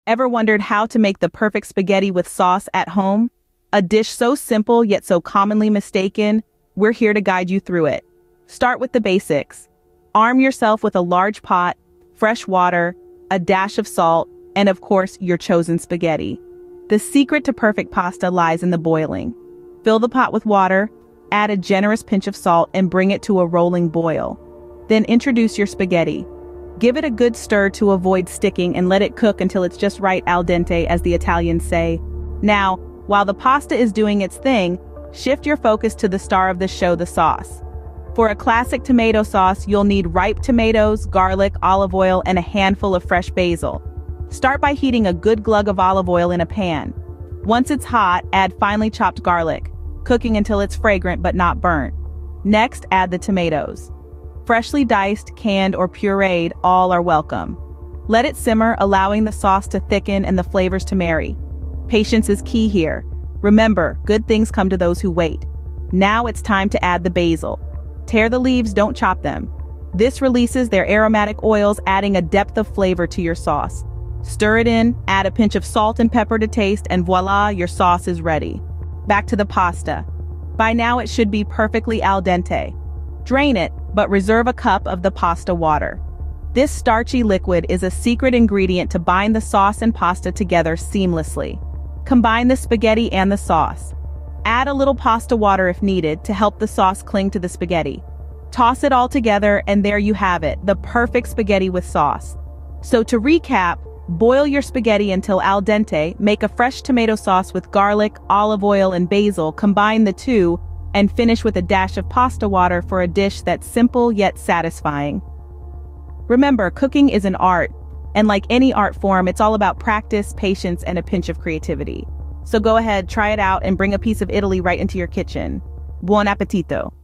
Ever wondered how to make the perfect spaghetti with sauce at home? A dish so simple yet so commonly mistaken, we're here to guide you through it. Start with the basics. Arm yourself with a large pot, fresh water, a dash of salt, and of course, your chosen spaghetti. The secret to perfect pasta lies in the boiling. Fill the pot with water, add a generous pinch of salt, and bring it to a rolling boil. Then introduce your spaghetti. Give it a good stir to avoid sticking and let it cook until it's just right al dente, as the Italians say. Now, while the pasta is doing its thing, shift your focus to the star of the show, the sauce. For a classic tomato sauce, you'll need ripe tomatoes, garlic, olive oil, and a handful of fresh basil. Start by heating a good glug of olive oil in a pan. Once it's hot, add finely chopped garlic, cooking until it's fragrant but not burnt. Next, add the tomatoes. Freshly diced, canned, or pureed, all are welcome. Let it simmer, allowing the sauce to thicken and the flavors to marry. Patience is key here. Remember, good things come to those who wait. Now it's time to add the basil. Tear the leaves, don't chop them. This releases their aromatic oils, adding a depth of flavor to your sauce. Stir it in, add a pinch of salt and pepper to taste, and voila, your sauce is ready. Back to the pasta. By now it should be perfectly al dente. Drain it, but reserve a cup of the pasta water. This starchy liquid is a secret ingredient to bind the sauce and pasta together seamlessly. Combine the spaghetti and the sauce. Add a little pasta water if needed to help the sauce cling to the spaghetti. Toss it all together and there you have it, the perfect spaghetti with sauce. So to recap, boil your spaghetti until al dente, make a fresh tomato sauce with garlic, olive oil, and basil, combine the two, and finish with a dash of pasta water for a dish that's simple yet satisfying. Remember, cooking is an art, and like any art form, it's all about practice, patience, and a pinch of creativity. So go ahead, try it out, and bring a piece of Italy right into your kitchen. Buon appetito!